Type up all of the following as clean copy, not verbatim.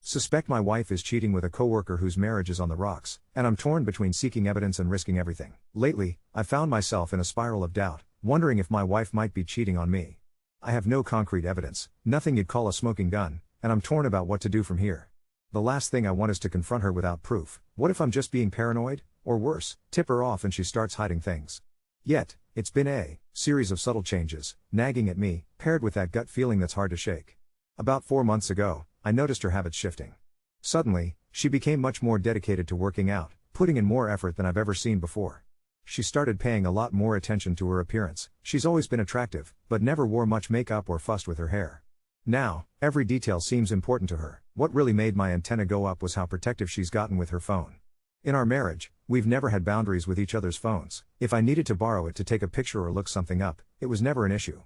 Suspect my wife is cheating with a coworker whose marriage is on the rocks, and I'm torn between seeking evidence and risking everything. Lately, I found myself in a spiral of doubt, wondering if my wife might be cheating on me. I have no concrete evidence, nothing you'd call a smoking gun, and I'm torn about what to do from here. The last thing I want is to confront her without proof. What if I'm just being paranoid? Or worse, tip her off and she starts hiding things. Yet, it's been a series of subtle changes, nagging at me, paired with that gut feeling that's hard to shake. About 4 months ago, I noticed her habits shifting. Suddenly, she became much more dedicated to working out, putting in more effort than I've ever seen before. She started paying a lot more attention to her appearance. She's always been attractive, but never wore much makeup or fussed with her hair. Now, every detail seems important to her. What really made my antenna go up was how protective she's gotten with her phone. In our marriage, we've never had boundaries with each other's phones. If I needed to borrow it to take a picture or look something up, it was never an issue.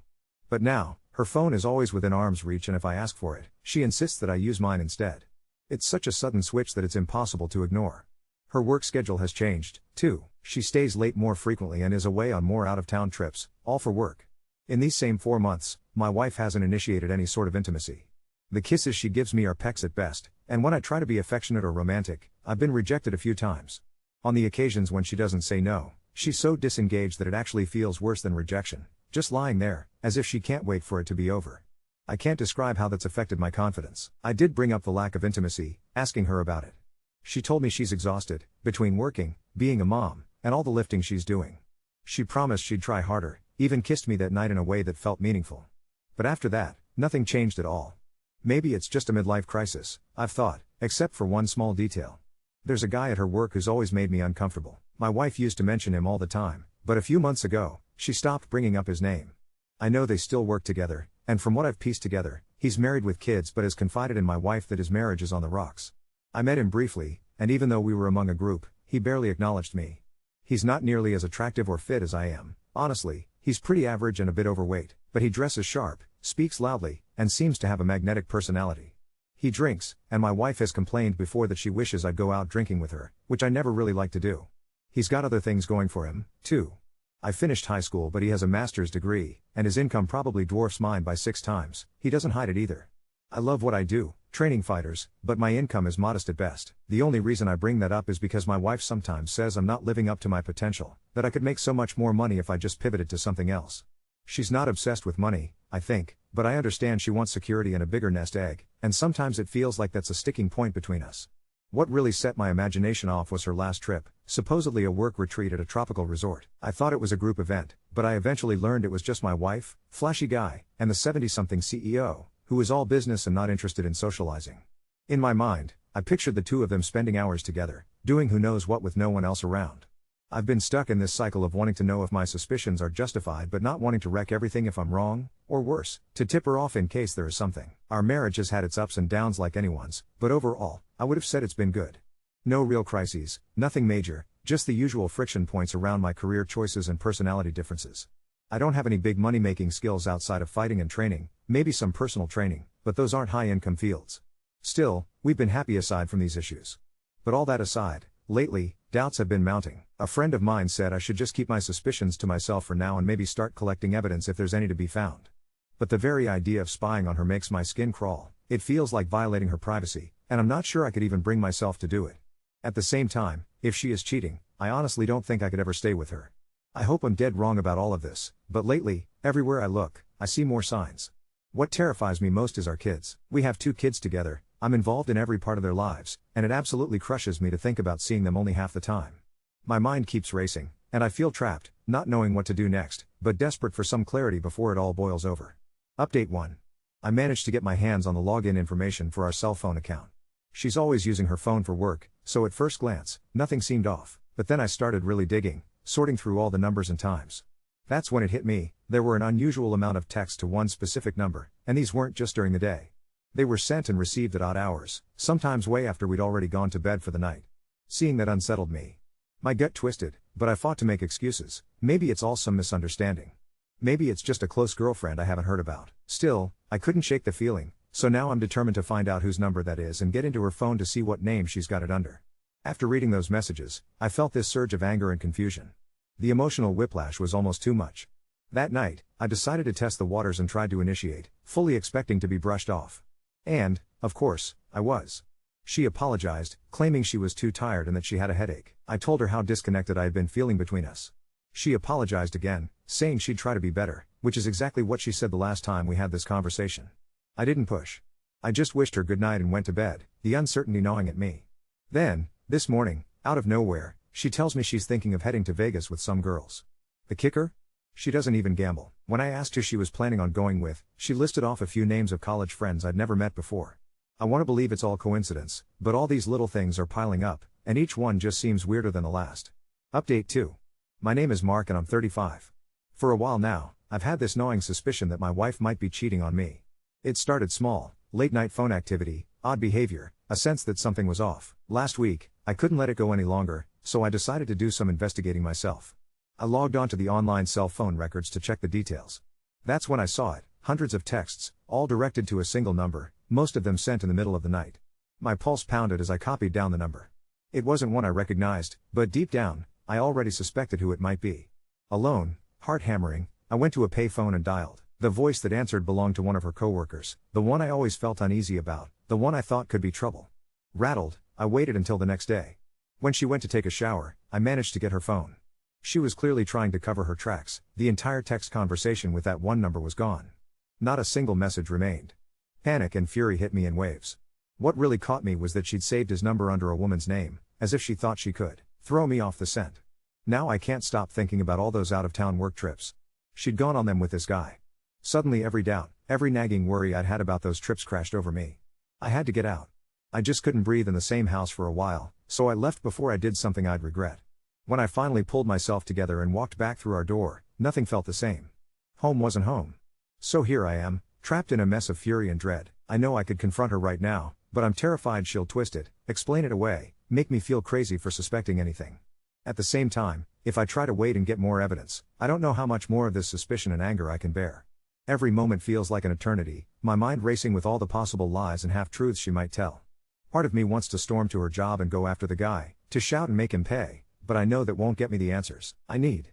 But now, her phone is always within arm's reach, and if I ask for it, she insists that I use mine instead. It's such a sudden switch that it's impossible to ignore. Her work schedule has changed, too. She stays late more frequently and is away on more out-of-town trips, all for work. In these same 4 months, my wife hasn't initiated any sort of intimacy. The kisses she gives me are pecks at best, and when I try to be affectionate or romantic, I've been rejected a few times. On the occasions when she doesn't say no, she's so disengaged that it actually feels worse than rejection, just lying there, as if she can't wait for it to be over. I can't describe how that's affected my confidence. I did bring up the lack of intimacy, asking her about it. She told me she's exhausted, between working, being a mom, and all the lifting she's doing. She promised she'd try harder, even kissed me that night in a way that felt meaningful. But after that, nothing changed at all. Maybe it's just a midlife crisis, I've thought, except for one small detail. There's a guy at her work who's always made me uncomfortable. My wife used to mention him all the time, but a few months ago, she stopped bringing up his name. I know they still work together, and from what I've pieced together, he's married with kids but has confided in my wife that his marriage is on the rocks. I met him briefly, and even though we were among a group, he barely acknowledged me. He's not nearly as attractive or fit as I am. Honestly, he's pretty average and a bit overweight, but he dresses sharp, speaks loudly, and seems to have a magnetic personality. He drinks, and my wife has complained before that she wishes I'd go out drinking with her, which I never really like to do. He's got other things going for him, too. I finished high school, but he has a master's degree, and his income probably dwarfs mine by 6 times. He doesn't hide it either. I love what I do, training fighters, but my income is modest at best. The only reason I bring that up is because my wife sometimes says I'm not living up to my potential, that I could make so much more money if I just pivoted to something else. She's not obsessed with money, I think, but I understand she wants security and a bigger nest egg, and sometimes it feels like that's a sticking point between us. What really set my imagination off was her last trip, supposedly a work retreat at a tropical resort. I thought it was a group event, but I eventually learned it was just my wife, flashy guy, and the 70-something CEO, who is all business and not interested in socializing. In my mind, I pictured the two of them spending hours together, doing who knows what with no one else around. I've been stuck in this cycle of wanting to know if my suspicions are justified but not wanting to wreck everything if I'm wrong, or worse, to tip her off in case there is something. Our marriage has had its ups and downs like anyone's, but overall, I would have said it's been good. No real crises, nothing major, just the usual friction points around my career choices and personality differences. I don't have any big money-making skills outside of fighting and training, maybe some personal training, but those aren't high-income fields. Still, we've been happy aside from these issues. But all that aside, lately, doubts have been mounting. A friend of mine said I should just keep my suspicions to myself for now and maybe start collecting evidence if there's any to be found. But the very idea of spying on her makes my skin crawl. It feels like violating her privacy, and I'm not sure I could even bring myself to do it. At the same time, if she is cheating, I honestly don't think I could ever stay with her. I hope I'm dead wrong about all of this, but lately, everywhere I look, I see more signs. What terrifies me most is our kids. We have 2 kids together, I'm involved in every part of their lives, and it absolutely crushes me to think about seeing them only half the time. My mind keeps racing, and I feel trapped, not knowing what to do next, but desperate for some clarity before it all boils over. Update 1. I managed to get my hands on the login information for our cell phone account. She's always using her phone for work, so at first glance, nothing seemed off, but then I started really digging, sorting through all the numbers and times. That's when it hit me, there were an unusual amount of texts to one specific number, and these weren't just during the day. They were sent and received at odd hours, sometimes way after we'd already gone to bed for the night. Seeing that unsettled me. My gut twisted, but I fought to make excuses. Maybe it's all some misunderstanding. Maybe it's just a close girlfriend I haven't heard about. Still, I couldn't shake the feeling, so now I'm determined to find out whose number that is and get into her phone to see what name she's got it under. After reading those messages, I felt this surge of anger and confusion. The emotional whiplash was almost too much. That night, I decided to test the waters and tried to initiate, fully expecting to be brushed off. And, of course, I was. She apologized, claiming she was too tired and that she had a headache. I told her how disconnected I had been feeling between us. She apologized again, saying she'd try to be better, which is exactly what she said the last time we had this conversation. I didn't push. I just wished her good night and went to bed, the uncertainty gnawing at me. Then, this morning, out of nowhere, she tells me she's thinking of heading to Vegas with some girls. The kicker? She doesn't even gamble. When I asked who she was planning on going with, she listed off a few names of college friends I'd never met before. I want to believe it's all coincidence, but all these little things are piling up, and each one just seems weirder than the last. Update 2. My name is Mark and I'm 35. For a while now, I've had this gnawing suspicion that my wife might be cheating on me. It started small, late night phone activity, odd behavior, a sense that something was off. Last week, I couldn't let it go any longer, so I decided to do some investigating myself. I logged onto the online cell phone records to check the details. That's when I saw it, hundreds of texts, all directed to a single number, most of them sent in the middle of the night. My pulse pounded as I copied down the number. It wasn't one I recognized, but deep down, I already suspected who it might be. Alone, heart hammering, I went to a payphone and dialed. The voice that answered belonged to one of her coworkers, the one I always felt uneasy about, the one I thought could be trouble. Rattled, I waited until the next day. When she went to take a shower, I managed to get her phone. She was clearly trying to cover her tracks. The entire text conversation with that one number was gone. Not a single message remained. Panic and fury hit me in waves. What really caught me was that she'd saved his number under a woman's name, as if she thought she could throw me off the scent. Now I can't stop thinking about all those out-of-town work trips. She'd gone on them with this guy. Suddenly every doubt, every nagging worry I'd had about those trips crashed over me. I had to get out. I just couldn't breathe in the same house for a while, so I left before I did something I'd regret. When I finally pulled myself together and walked back through our door, nothing felt the same. Home wasn't home. So here I am, trapped in a mess of fury and dread. I know I could confront her right now, but I'm terrified she'll twist it, explain it away, make me feel crazy for suspecting anything. At the same time, if I try to wait and get more evidence, I don't know how much more of this suspicion and anger I can bear. Every moment feels like an eternity, my mind racing with all the possible lies and half-truths she might tell. Part of me wants to storm to her job and go after the guy, to shout and make him pay, but I know that won't get me the answers I need.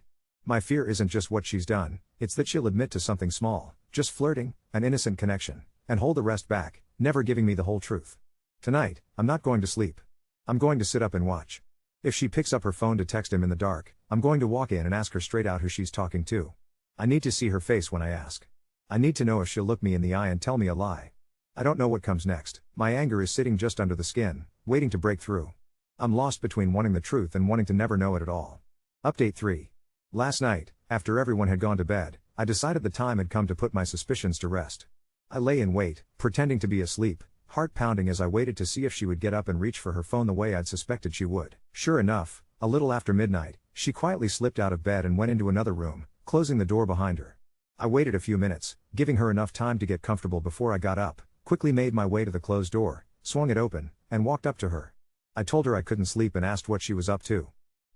My fear isn't just what she's done, it's that she'll admit to something small, just flirting, an innocent connection, and hold the rest back, never giving me the whole truth. Tonight, I'm not going to sleep. I'm going to sit up and watch. If she picks up her phone to text him in the dark, I'm going to walk in and ask her straight out who she's talking to. I need to see her face when I ask. I need to know if she'll look me in the eye and tell me a lie. I don't know what comes next. My anger is sitting just under the skin, waiting to break through. I'm lost between wanting the truth and wanting to never know it at all. Update 3. Last night, after everyone had gone to bed, I decided the time had come to put my suspicions to rest. I lay in wait, pretending to be asleep, heart pounding as I waited to see if she would get up and reach for her phone the way I'd suspected she would. Sure enough, a little after midnight, she quietly slipped out of bed and went into another room, closing the door behind her. I waited a few minutes, giving her enough time to get comfortable before I got up, quickly made my way to the closed door, swung it open, and walked up to her. I told her I couldn't sleep and asked what she was up to.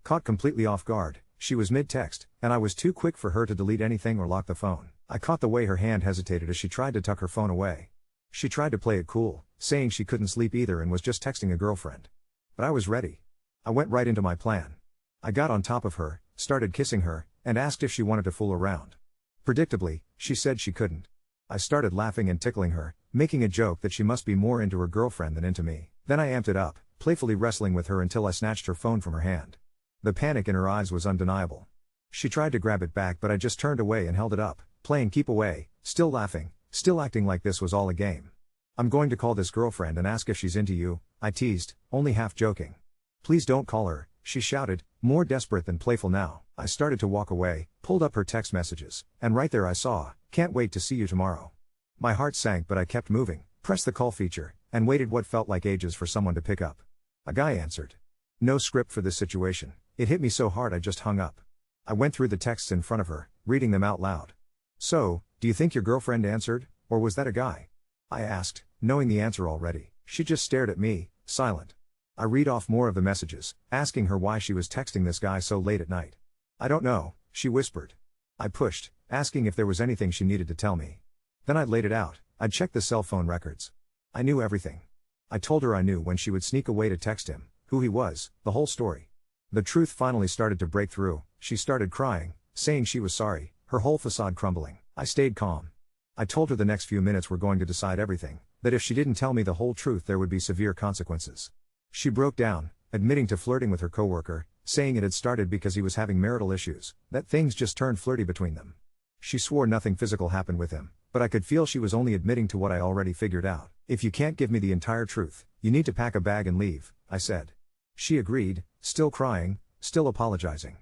Caught completely off guard, she was mid-text, and I was too quick for her to delete anything or lock the phone. I caught the way her hand hesitated as she tried to tuck her phone away. She tried to play it cool, saying she couldn't sleep either and was just texting a girlfriend. But I was ready. I went right into my plan. I got on top of her, started kissing her, and asked if she wanted to fool around. Predictably, she said she couldn't. I started laughing and tickling her, making a joke that she must be more into her girlfriend than into me. Then I amped it up, playfully wrestling with her until I snatched her phone from her hand. The panic in her eyes was undeniable. She tried to grab it back but I just turned away and held it up, playing keep away, still laughing, still acting like this was all a game. I'm going to call this girlfriend and ask if she's into you, I teased, only half joking. Please don't call her, she shouted, more desperate than playful now. I started to walk away, pulled up her text messages, and right there I saw, can't wait to see you tomorrow. My heart sank but I kept moving, pressed the call feature, and waited what felt like ages for someone to pick up. A guy answered. No script for this situation, it hit me so hard I just hung up. I went through the texts in front of her, reading them out loud. So, do you think your girlfriend answered, or was that a guy? I asked, knowing the answer already. She just stared at me, silent. I read off more of the messages, asking her why she was texting this guy so late at night. I don't know, she whispered. I pushed, asking if there was anything she needed to tell me. Then I laid it out. I'd checked the cell phone records. I knew everything. I told her I knew when she would sneak away to text him, who he was, the whole story. The truth finally started to break through. She started crying, saying she was sorry, her whole facade crumbling. I stayed calm. I told her the next few minutes were going to decide everything, that if she didn't tell me the whole truth there would be severe consequences. She broke down, admitting to flirting with her coworker, saying it had started because he was having marital issues, that things just turned flirty between them. She swore nothing physical happened with him, but I could feel she was only admitting to what I already figured out. If you can't give me the entire truth, you need to pack a bag and leave, I said. She agreed, still crying, still apologizing.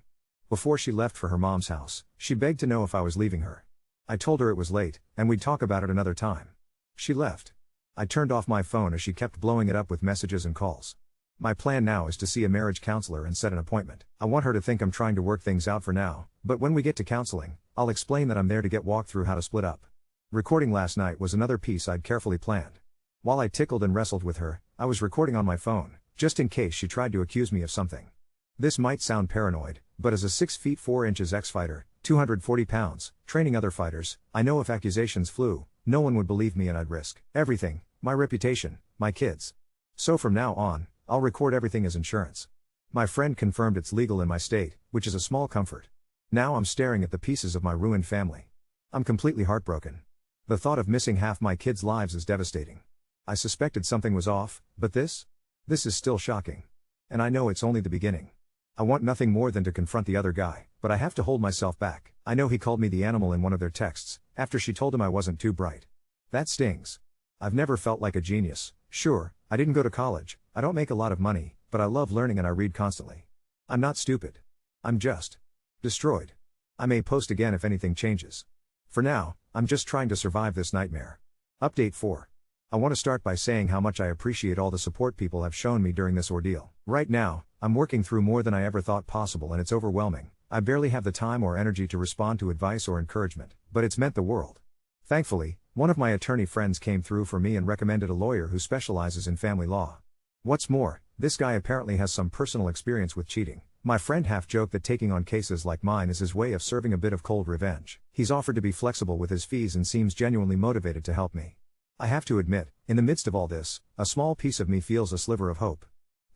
Before she left for her mom's house, she begged to know if I was leaving her. I told her it was late, and we'd talk about it another time. She left. I turned off my phone as she kept blowing it up with messages and calls. My plan now is to see a marriage counselor and set an appointment. I want her to think I'm trying to work things out for now, but when we get to counseling, I'll explain that I'm there to get walked through how to split up. Recording last night was another piece I'd carefully planned. While I tickled and wrestled with her, I was recording on my phone, just in case she tried to accuse me of something. This might sound paranoid, but as a 6 feet 4 inches ex-fighter, 240 pounds, training other fighters, I know if accusations flew, no one would believe me and I'd risk everything, my reputation, my kids. So from now on, I'll record everything as insurance. My friend confirmed it's legal in my state, which is a small comfort. Now I'm staring at the pieces of my ruined family. I'm completely heartbroken. The thought of missing half my kids' lives is devastating. I suspected something was off, but this is still shocking. And I know it's only the beginning. I want nothing more than to confront the other guy, but I have to hold myself back. I know he called me the animal in one of their texts, after she told him I wasn't too bright. That stings. I've never felt like a genius. Sure, I didn't go to college, I don't make a lot of money, but I love learning and I read constantly. I'm not stupid. I'm just destroyed. I may post again if anything changes. For now, I'm just trying to survive this nightmare. Update 4. I want to start by saying how much I appreciate all the support people have shown me during this ordeal. Right now, I'm working through more than I ever thought possible and it's overwhelming. I barely have the time or energy to respond to advice or encouragement, but it's meant the world. Thankfully, one of my attorney friends came through for me and recommended a lawyer who specializes in family law. What's more, this guy apparently has some personal experience with cheating. My friend half joked that taking on cases like mine is his way of serving a bit of cold revenge. He's offered to be flexible with his fees and seems genuinely motivated to help me. I have to admit, in the midst of all this, a small piece of me feels a sliver of hope.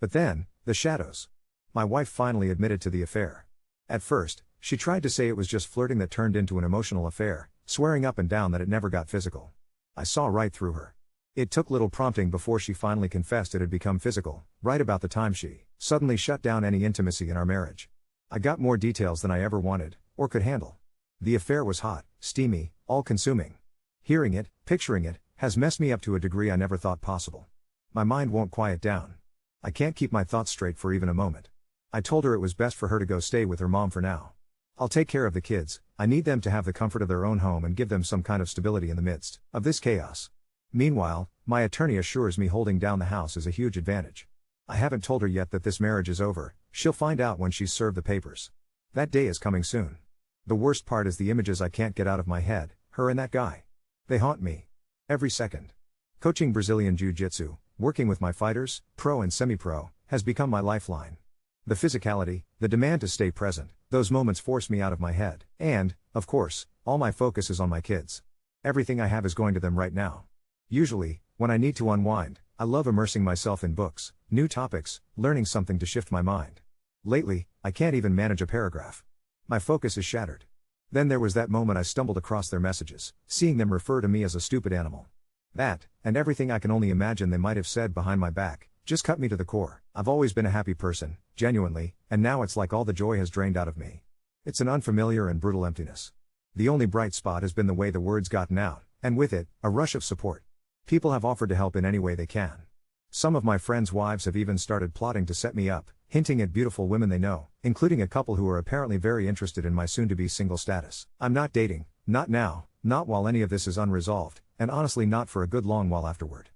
But then, the shadows. My wife finally admitted to the affair. At first, she tried to say it was just flirting that turned into an emotional affair, swearing up and down that it never got physical. I saw right through her. It took little prompting before she finally confessed it had become physical, right about the time she suddenly shut down any intimacy in our marriage. I got more details than I ever wanted, or could handle. The affair was hot, steamy, all-consuming. Hearing it, picturing it, has messed me up to a degree I never thought possible. My mind won't quiet down. I can't keep my thoughts straight for even a moment. I told her it was best for her to go stay with her mom for now. I'll take care of the kids, I need them to have the comfort of their own home and give them some kind of stability in the midst of this chaos. Meanwhile, my attorney assures me holding down the house is a huge advantage. I haven't told her yet that this marriage is over, she'll find out when she's served the papers. That day is coming soon. The worst part is the images I can't get out of my head, her and that guy. They haunt me. Every second. Coaching Brazilian Jiu-Jitsu, working with my fighters, pro and semi-pro, has become my lifeline. The physicality, the demand to stay present, those moments force me out of my head. And, of course, all my focus is on my kids. Everything I have is going to them right now. Usually, when I need to unwind, I love immersing myself in books, new topics, learning something to shift my mind. Lately, I can't even manage a paragraph. My focus is shattered. Then there was that moment I stumbled across their messages, seeing them refer to me as a stupid animal. That, and everything I can only imagine they might have said behind my back, just cut me to the core. I've always been a happy person, genuinely, and now it's like all the joy has drained out of me. It's an unfamiliar and brutal emptiness. The only bright spot has been the way the word's gotten out, and with it, a rush of support. People have offered to help in any way they can. Some of my friends' wives have even started plotting to set me up, hinting at beautiful women they know, including a couple who are apparently very interested in my soon-to-be single status. I'm not dating, not now, not while any of this is unresolved, and honestly not for a good long while afterward.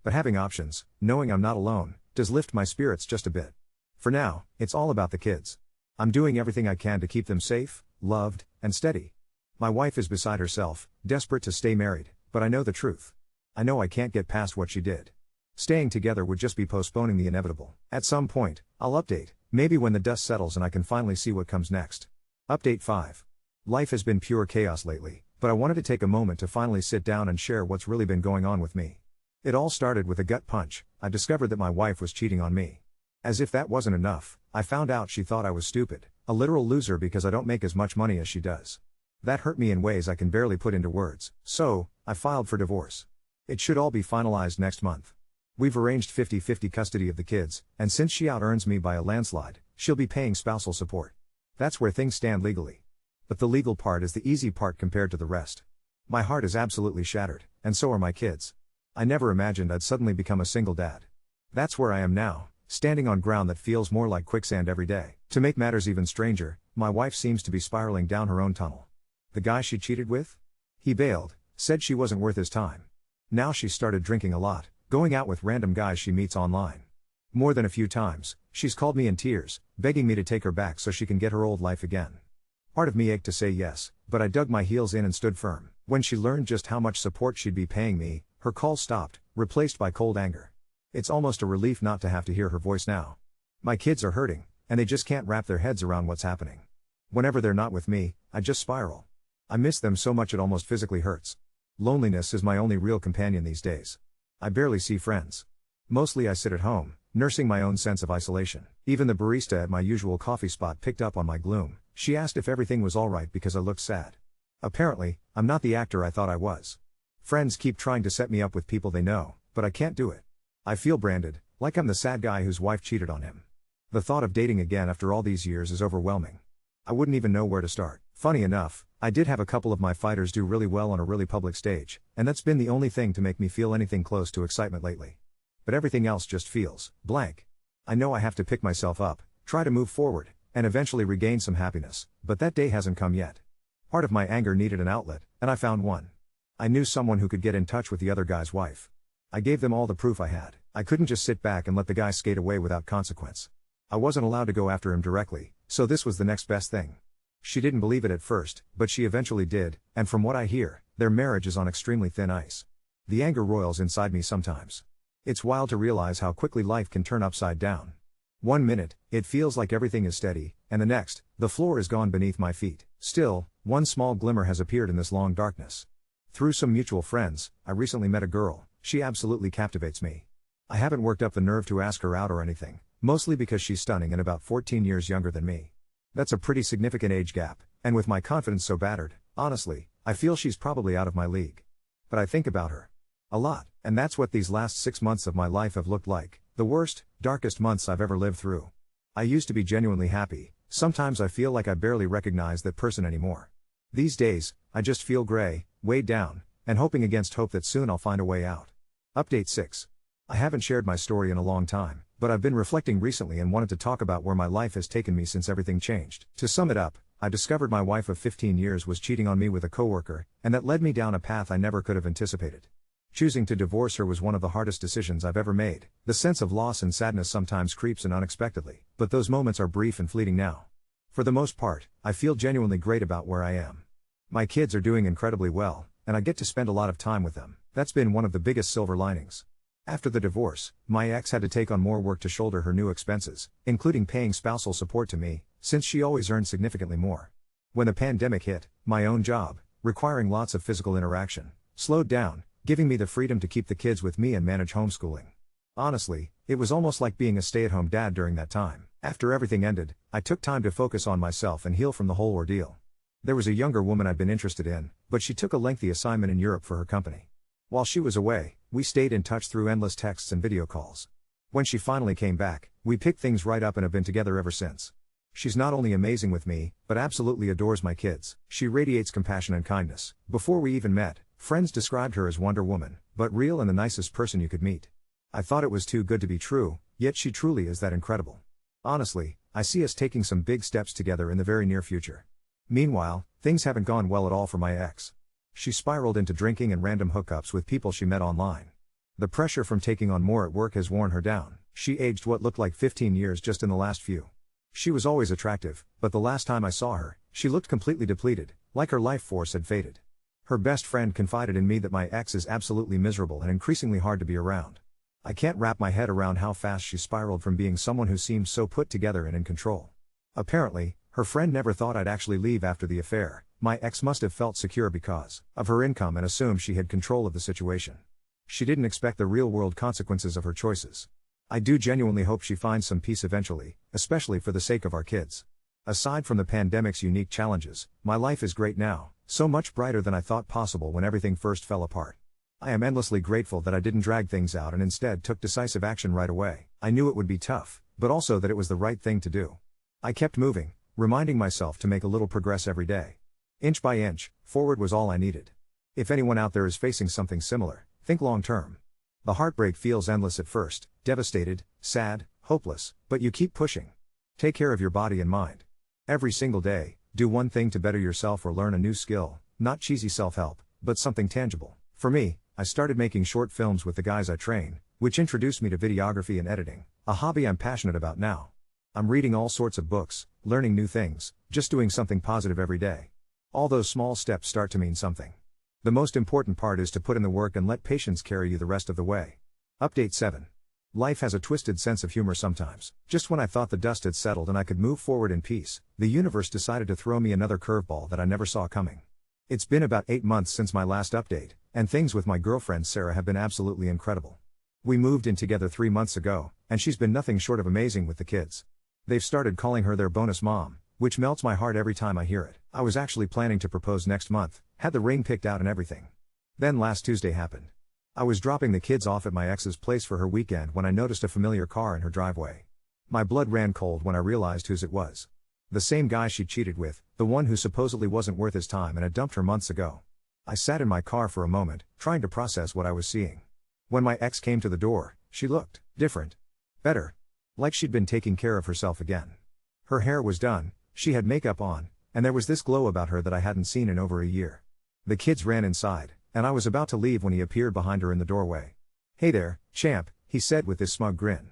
But having options, knowing I'm not alone, does lift my spirits just a bit. For now, it's all about the kids. I'm doing everything I can to keep them safe, loved, and steady. My wife is beside herself, desperate to stay married, but I know the truth. I know I can't get past what she did. Staying together would just be postponing the inevitable. At some point, I'll update, maybe when the dust settles and I can finally see what comes next. Update 5. Life has been pure chaos lately, but I wanted to take a moment to finally sit down and share what's really been going on with me. It all started with a gut punch. I discovered that my wife was cheating on me. As if that wasn't enough, I found out she thought I was stupid, a literal loser because I don't make as much money as she does. That hurt me in ways I can barely put into words, so I filed for divorce. It should all be finalized next month. We've arranged 50-50 custody of the kids, and since she out-earns me by a landslide, she'll be paying spousal support. That's where things stand legally. But the legal part is the easy part compared to the rest. My heart is absolutely shattered, and so are my kids. I never imagined I'd suddenly become a single dad. That's where I am now, standing on ground that feels more like quicksand every day. To make matters even stranger, my wife seems to be spiraling down her own tunnel. The guy she cheated with? He bailed, said she wasn't worth his time. Now she's started drinking a lot, going out with random guys she meets online. More than a few times, she's called me in tears, begging me to take her back so she can get her old life again. Part of me ached to say yes, but I dug my heels in and stood firm. When she learned just how much support she'd be paying me, her calls stopped, replaced by cold anger. It's almost a relief not to have to hear her voice now. My kids are hurting, and they just can't wrap their heads around what's happening. Whenever they're not with me, I just spiral. I miss them so much it almost physically hurts. Loneliness is my only real companion these days. I barely see friends. Mostly I sit at home, nursing my own sense of isolation. Even the barista at my usual coffee spot picked up on my gloom. She asked if everything was alright because I looked sad. Apparently, I'm not the actor I thought I was. Friends keep trying to set me up with people they know, but I can't do it. I feel branded, like I'm the sad guy whose wife cheated on him. The thought of dating again after all these years is overwhelming. I wouldn't even know where to start. Funny enough, I did have a couple of my fighters do really well on a really public stage, and that's been the only thing to make me feel anything close to excitement lately. But everything else just feels blank. I know I have to pick myself up, try to move forward, and eventually regain some happiness, but that day hasn't come yet. Part of my anger needed an outlet, and I found one. I knew someone who could get in touch with the other guy's wife. I gave them all the proof I had. I couldn't just sit back and let the guy skate away without consequence. I wasn't allowed to go after him directly, so this was the next best thing. She didn't believe it at first, but she eventually did, and from what I hear, their marriage is on extremely thin ice. The anger roils inside me sometimes. It's wild to realize how quickly life can turn upside down. 1 minute, it feels like everything is steady, and the next, the floor is gone beneath my feet. Still, one small glimmer has appeared in this long darkness. Through some mutual friends, I recently met a girl. She absolutely captivates me. I haven't worked up the nerve to ask her out or anything, mostly because she's stunning and about 14 years younger than me. That's a pretty significant age gap, and with my confidence so battered, honestly, I feel she's probably out of my league. But I think about her a lot, and that's what these last 6 months of my life have looked like, the worst, darkest months I've ever lived through. I used to be genuinely happy. Sometimes I feel like I barely recognize that person anymore. These days, I just feel gray, weighed down, and hoping against hope that soon I'll find a way out. Update 6. I haven't shared my story in a long time, but I've been reflecting recently and wanted to talk about where my life has taken me since everything changed. To sum it up, I discovered my wife of 15 years was cheating on me with a coworker, and that led me down a path I never could have anticipated. Choosing to divorce her was one of the hardest decisions I've ever made. The sense of loss and sadness sometimes creeps in unexpectedly, but those moments are brief and fleeting now. For the most part, I feel genuinely great about where I am. My kids are doing incredibly well, and I get to spend a lot of time with them. That's been one of the biggest silver linings. After the divorce, my ex had to take on more work to shoulder her new expenses, including paying spousal support to me, since she always earned significantly more. When the pandemic hit, my own job, requiring lots of physical interaction, slowed down, giving me the freedom to keep the kids with me and manage homeschooling. Honestly, it was almost like being a stay-at-home dad during that time. After everything ended, I took time to focus on myself and heal from the whole ordeal. There was a younger woman I'd been interested in, but she took a lengthy assignment in Europe for her company. While she was away, we stayed in touch through endless texts and video calls. When she finally came back, we picked things right up and have been together ever since. She's not only amazing with me, but absolutely adores my kids. She radiates compassion and kindness. Before we even met, friends described her as Wonder Woman, but real and the nicest person you could meet. I thought it was too good to be true, yet she truly is that incredible. Honestly, I see us taking some big steps together in the very near future. Meanwhile, things haven't gone well at all for my ex. She spiraled into drinking and random hookups with people she met online. The pressure from taking on more at work has worn her down. She aged what looked like 15 years just in the last few. She was always attractive, but the last time I saw her, she looked completely depleted, like her life force had faded. Her best friend confided in me that my ex is absolutely miserable and increasingly hard to be around. I can't wrap my head around how fast she spiraled from being someone who seemed so put together and in control. Apparently, her friend never thought I'd actually leave after the affair. My ex must have felt secure because of her income and assumed she had control of the situation. She didn't expect the real-world consequences of her choices. I do genuinely hope she finds some peace eventually, especially for the sake of our kids. Aside from the pandemic's unique challenges, my life is great now, so much brighter than I thought possible when everything first fell apart. I am endlessly grateful that I didn't drag things out and instead took decisive action right away. I knew it would be tough, but also that it was the right thing to do. I kept moving, reminding myself to make a little progress every day. Inch by inch, forward was all I needed. If anyone out there is facing something similar, think long term. The heartbreak feels endless at first, devastated, sad, hopeless, but you keep pushing. Take care of your body and mind. Every single day, do one thing to better yourself or learn a new skill, not cheesy self-help, but something tangible. For me, I started making short films with the guys I train, which introduced me to videography and editing, a hobby I'm passionate about now. I'm reading all sorts of books, learning new things, just doing something positive every day. All those small steps start to mean something. The most important part is to put in the work and let patience carry you the rest of the way. Update 7. Life has a twisted sense of humor sometimes. Just when I thought the dust had settled and I could move forward in peace, the universe decided to throw me another curveball that I never saw coming. It's been about 8 months since my last update, and things with my girlfriend Sarah have been absolutely incredible. We moved in together 3 months ago, and she's been nothing short of amazing with the kids. They've started calling her their bonus mom, which melts my heart every time I hear it. I was actually planning to propose next month, had the ring picked out and everything. Then last Tuesday happened. I was dropping the kids off at my ex's place for her weekend when I noticed a familiar car in her driveway. My blood ran cold when I realized whose it was. The same guy she cheated with, the one who supposedly wasn't worth his time and had dumped her months ago. I sat in my car for a moment, trying to process what I was seeing. When my ex came to the door, she looked different. Better. Like she'd been taking care of herself again. Her hair was done, she had makeup on, and there was this glow about her that I hadn't seen in over a year. The kids ran inside, and I was about to leave when he appeared behind her in the doorway. "Hey there, champ," he said with this smug grin.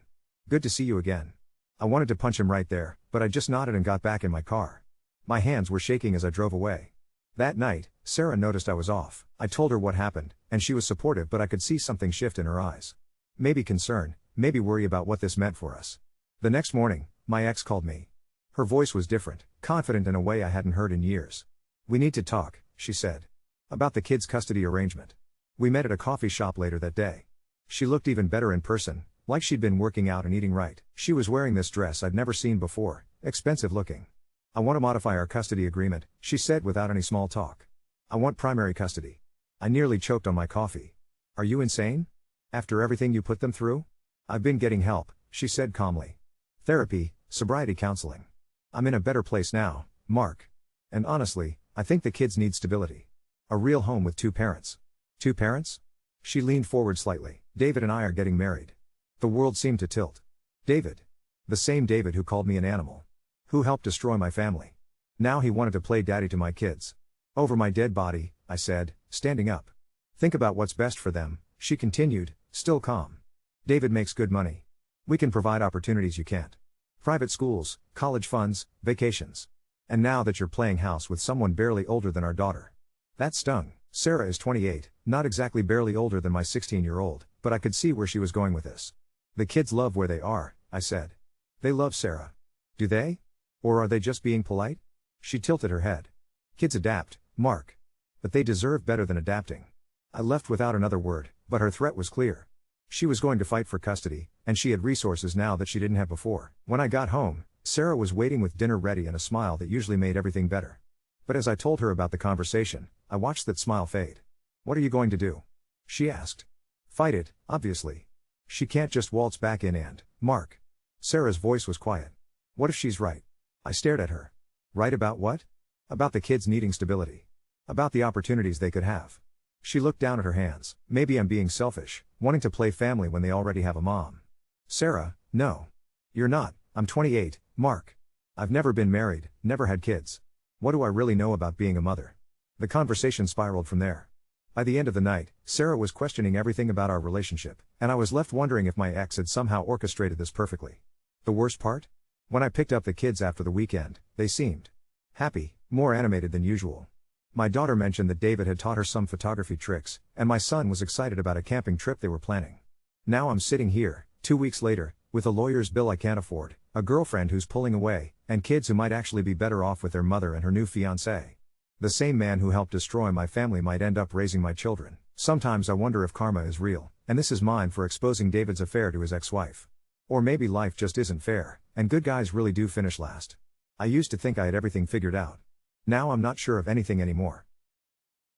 "Good to see you again." I wanted to punch him right there, but I just nodded and got back in my car. My hands were shaking as I drove away. That night, Sarah noticed I was off. I told her what happened, and she was supportive, but I could see something shift in her eyes. Maybe concern, maybe worry about what this meant for us. The next morning, my ex called me. Her voice was different, confident in a way I hadn't heard in years. "We need to talk," she said. "About the kids' custody arrangement." We met at a coffee shop later that day. She looked even better in person, like she'd been working out and eating right. She was wearing this dress I'd never seen before, expensive looking. "I want to modify our custody agreement," she said without any small talk. "I want primary custody." I nearly choked on my coffee. "Are you insane? After everything you put them through?" "I've been getting help," she said calmly. "Therapy, sobriety counseling. I'm in a better place now, Mark. And honestly, I think the kids need stability. A real home with 2 parents. 2 parents? She leaned forward slightly. "David and I are getting married." The world seemed to tilt. David. The same David who called me an animal. Who helped destroy my family. Now he wanted to play daddy to my kids. "Over my dead body," I said, standing up. "Think about what's best for them," she continued, still calm. "David makes good money. We can provide opportunities you can't. Private schools, college funds, vacations. And now that you're playing house with someone barely older than our daughter." That stung. Sarah is 28, not exactly barely older than my 16-year-old, but I could see where she was going with this. "The kids love where they are," I said. "They love Sarah. Do they? Or are they just being polite?" She tilted her head. "Kids adapt, Mark. But they deserve better than adapting." I left without another word, but her threat was clear. She was going to fight for custody, and she had resources now that she didn't have before. When I got home, Sarah was waiting with dinner ready and a smile that usually made everything better. But as I told her about the conversation, I watched that smile fade. "What are you going to do?" she asked. "Fight it, obviously. She can't just waltz back in and, Mark." Sarah's voice was quiet. "What if she's right?" I stared at her. "Right about what?" "About the kids needing stability. About the opportunities they could have." She looked down at her hands. "Maybe I'm being selfish, wanting to play family when they already have a mom." "Sarah, no. You're not. I'm 28, Mark. I've never been married, never had kids. What do I really know about being a mother?" The conversation spiraled from there. By the end of the night, Sarah was questioning everything about our relationship, and I was left wondering if my ex had somehow orchestrated this perfectly. The worst part? When I picked up the kids after the weekend, they seemed happy, more animated than usual. My daughter mentioned that David had taught her some photography tricks, and my son was excited about a camping trip they were planning. Now I'm sitting here, 2 weeks later, with a lawyer's bill I can't afford, a girlfriend who's pulling away, and kids who might actually be better off with their mother and her new fiancé. The same man who helped destroy my family might end up raising my children. Sometimes I wonder if karma is real, and this is mine for exposing David's affair to his ex-wife. Or maybe life just isn't fair, and good guys really do finish last. I used to think I had everything figured out. Now I'm not sure of anything anymore.